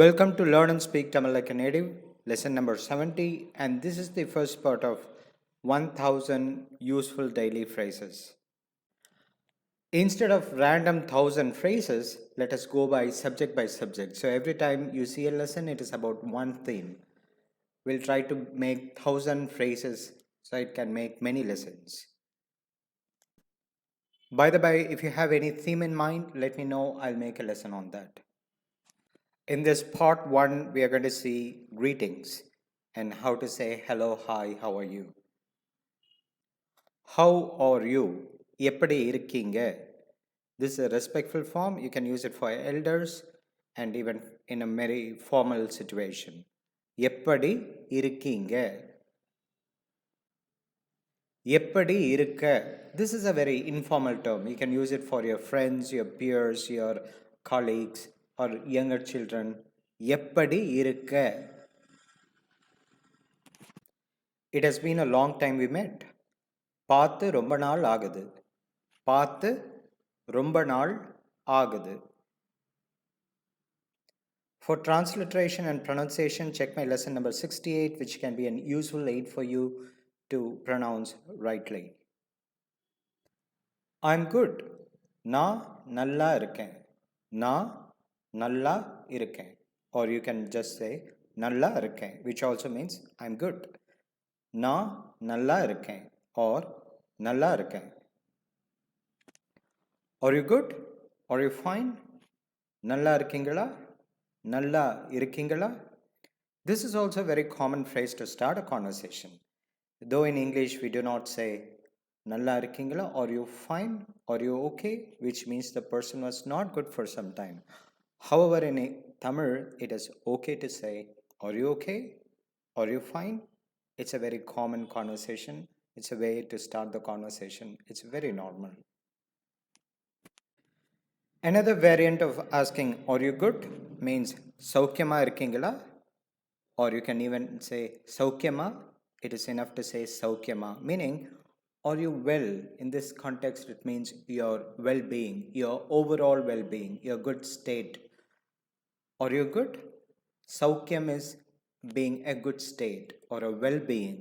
Welcome to Learn and Speak Tamil Like a Native, lesson number 70, and this is the first part of 1000 useful daily phrases. Instead of random 1000 phrases, let us go by subject. So every time you see a lesson, it is about one theme. We'll try to make 1000 phrases so it can make many lessons. By the by, if you have any theme in mind, let me know. I'll make a lesson on that. In this part 1, we are going to see greetings and how to say hello, hi, how are you? How are you? எப்படி இருக்கீங்க? This is a respectful form. You can use it for elders and even in a very formal situation. எப்படி இருக்கீங்க? எப்படி இருக்க? This is a very informal term. You can use it for your friends, your peers, your colleagues, or younger children. எப்படி இருக்க? It has been a long time we met. பார்த்து ரொம்ப நாள் ஆகுது. பார்த்து ரொம்ப நாள் ஆகுது. For transliteration and pronunciation, check my lesson number 68, which can be a useful aid for you to pronounce rightly. I'm good. நான் நல்லா இருக்கேன். நான் நல்லா இருக்கேன். Or you can just say நல்லா இருக்கேன், which also means I'm good. நான் நல்லா இருக்கேன் or நல்லா இருக்கேன். Are you good? Are you fine? நல்லா இருக்கீங்களா? நல்லா இருக்கீங்களா? This is also a very common phrase to start a conversation. Though in English we do not say நல்லா இருக்கீங்களா, are you fine, are you okay, which means the person was not good for some time. However, in Tamil it is okay to say are you okay, are you fine. It's a very common conversation. It's a way to start the conversation. It's very normal. Another variant of asking are you good means சௌக்கியமா இருக்கீங்களா, or you can even say சௌக்கியமா. It is enough to say சௌக்கியமா, meaning are you well. In this context it means your well-being, your overall well-being, your good state. Are you good? சௌக்கியம் is being a good state or a well-being.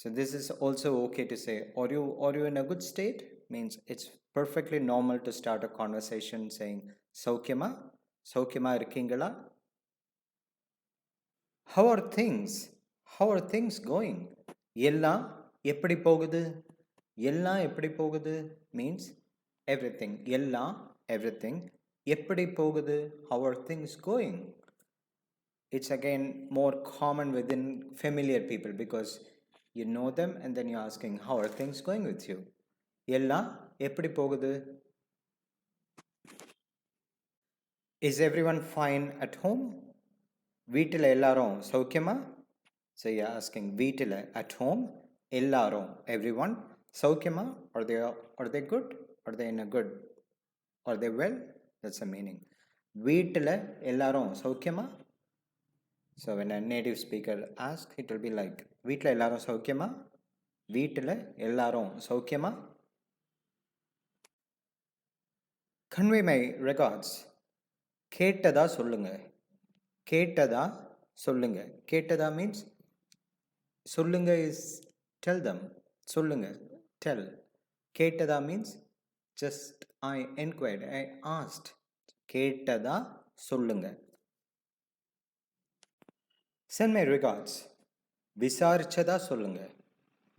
So this is also okay to say are you in a good state, means it's perfectly normal to start a conversation saying சௌக்கியமா, சௌக்கியமா இருக்கீங்களா. How are things? How are things going? எல்லாம் எப்படி போகுது? எல்லாம் எப்படி போகுது means everything. எல்லாம் everything. எப்படி போகுது? How are things going? It's again more common within familiar people because you know them and then you're asking how are things going with you. எல்லாம் எப்படி போகுது? Is everyone fine at home? வீட்டில் எல்லாரும் சௌக்கியமா? So you're asking வீட்டில் at home, எல்லாரும் everyone, சௌக்கியமா, are they good? Are they in a good? Are they well? That's the meaning. வீட்டில் எல்லாரும் சௌக்கியமா? So when a native speaker asks, it will be like வீட்டில் எல்லாரும் சௌக்கியமா? வீட்டில் எல்லாரும் சௌக்கியமா? Convey my regards. கேட்டதா சொல்லுங்க. கேட்டதா சொல்லுங்க. கேட்டதா means சொல்லுங்க is tell them. சொல்லுங்க, tell. கேட்டதா means just I inquired, I asked. கேட்டதா சொல்லுங்க. Send my regards. விசாரிச்சதா சொல்லுங்க.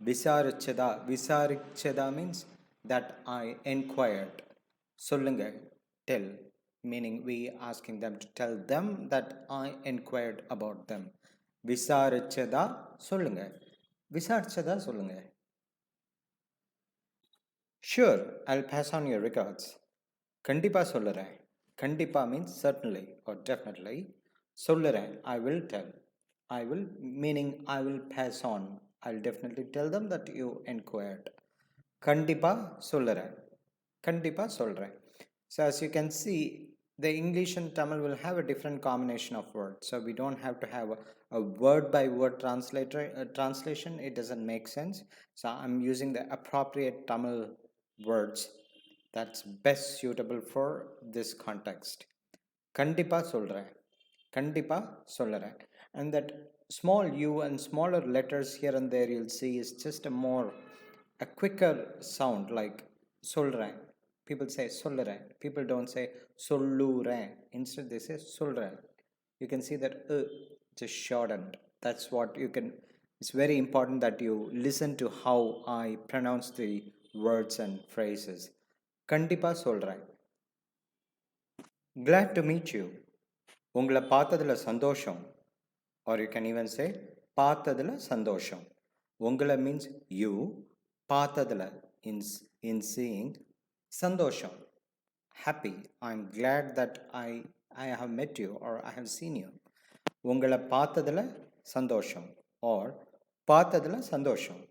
விசாரிச்சதா means that I inquired. சொல்லுங்க, tell, meaning we asking them to tell them that I inquired about them. விசாரிச்சதா சொல்லுங்க. விசாரிச்சதா சொல்லுங்க. Sure, I'll pass on your regards. கண்டிப்பா சொல்லுறேன். கண்டிப்பா means certainly or definitely. சொல்லுறேன், I will tell. I will meaning I will pass on. I'll definitely tell them that you inquired. கண்டிப்பா சொல்லுறேன். கண்டிப்பா சொல்றேன். So as you can see, the English and Tamil will have a different combination of words. So we don't have to have a word by word translation. It doesn't make sense. So I'm using the appropriate Tamil words that's best suitable for this context. கண்டிப்பா சொல்றேன். Kandippa sollurEn. And that small u and smaller letters here and there you'll see is just a quicker sound like sollurEn. People say sollurEn. People don't say sollurEn. Instead they say sollurEn. You can see that just shortened. That's what you can. It's very important that you listen to how I pronounce the words and phrases. Kandippa sollurEn. Glad to meet you. உங்களை பார்த்ததுல சந்தோஷம். Or you can even say பார்த்ததுல சந்தோஷம். உங்களை means you. பார்த்ததுல in seeing. சந்தோஷம். Happy. I'm glad that I have met you or I have seen you. உங்களை பார்த்ததுல சந்தோஷம். Or பார்த்ததுல சந்தோஷம்.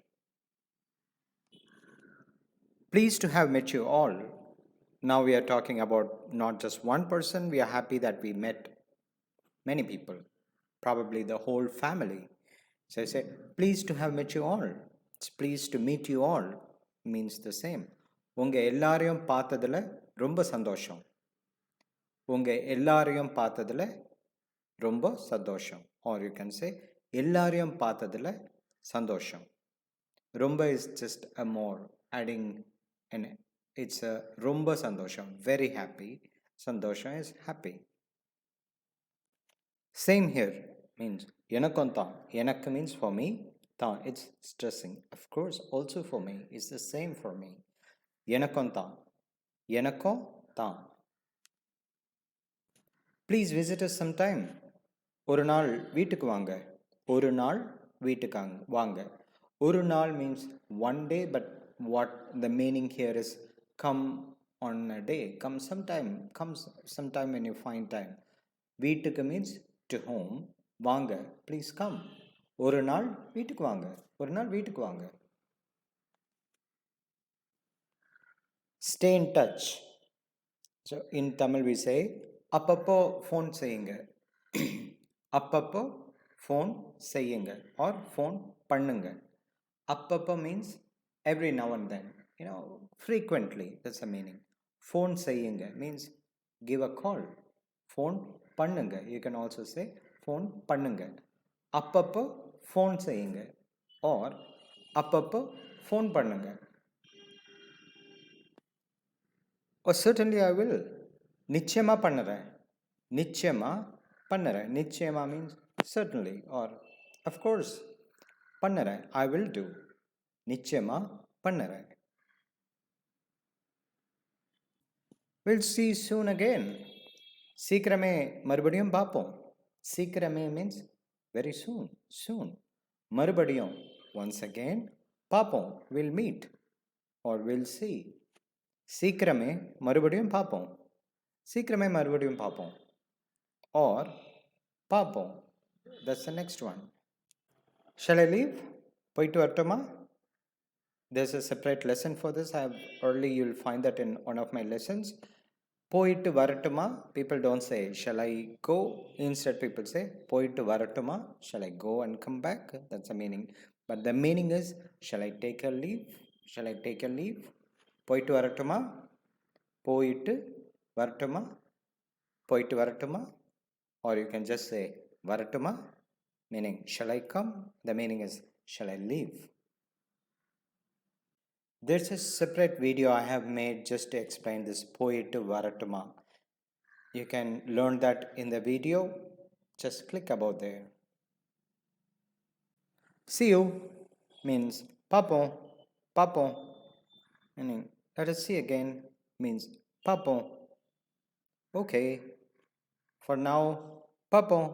Pleased to have met you all. Now we are talking about not just one person. We are happy that we met many people, probably the whole family. So I say, pleased to have met you all. It's pleased to meet you all means the same. உங்க எல்லாரையும் பார்த்ததுல ரொம்ப சந்தோஷம். உங்க எல்லாரையும் பார்த்ததுல ரொம்ப சந்தோஷம். Or you can say, எல்லாரையும் பார்த்ததுல சந்தோஷம். ரொம்ப is just a more adding an. It's a ரொம்ப சந்தோஷம். Very happy. Sandosha is happy. Same here means enakkom thaa. Enakku means for me. Thaa, it's stressing. Of course, also for me. It's the same for me. Enakkom thaa. Enakkom thaa. Please visit us sometime. ஒரு நாள் வீட்டுக்கு வாங்க. ஒரு நாள் வீட்டுக்கு வாங்க. ஒரு நாள் means one day, but what the meaning here is come on a day. Come sometime when you find time. வீட்டுக்கு means to home. வாங்க, please come. ஒரு நாள் வீட்டுக்கு வாங்க. ஒரு நாள் வீட்டுக்கு வாங்க. Stay in touch. So in Tamil we say அப்பப்போ phone செய்யுங்க. அப்பப்போ phone செய்யுங்க or phone பண்ணுங்க. அப்பப்போ means every now and then, frequently. That's the meaning. Phone செய்யுங்க means give a call. Phone பண்ணுங்க. You can also say phone பண்ணுங்க. அப்பப்போ phone செய்யுங்க or அப்பப்போ phone பண்ணுங்க. Oh, certainly I will. நிச்சயமா பண்ணுறேன். நிச்சயமா பண்ணுறேன். நிச்சயமா means certainly or of course. பண்ணுறேன். I will do. நிச்சயமா பண்ணுறேன். We'll see soon again. சீக்கிரமே மறுபடியும் பார்ப்போம். சீக்கிரமே means very soon. Soon. மறுபடியும் once again. பார்ப்போம். We'll meet or we'll see. சீக்கிரமே மறுபடியும் பார்ப்போம். சீக்கிரமே மறுபடியும் பார்ப்போம். Or பார்ப்போம். That's the next one. Shall I leave? போயிட்டு வரட்டுமா? There's a separate lesson for this. You'll find that in one of my lessons. போயிட்டு வரட்டுமா? People don't say, shall I go? Instead, people say, போயிட்டு வரட்டுமா? Shall I go and come back? That's the meaning. But the meaning is, shall I take a leave? Shall I take a leave? போயிட்டு வரட்டுமா? போயிட்டு வரட்டுமா? போயிட்டு வரட்டுமா? Or you can just say, வரட்டுமா? Meaning, shall I come? The meaning is, shall I leave? There's a separate video I have made just to explain this போயிட்டு வரட்டுமா. You can learn that in the video. Just click about there. See you means பார்ப்போம். பார்ப்போம். Meaning, let us see again means பார்ப்போம். Okay. For now, பார்ப்போம்.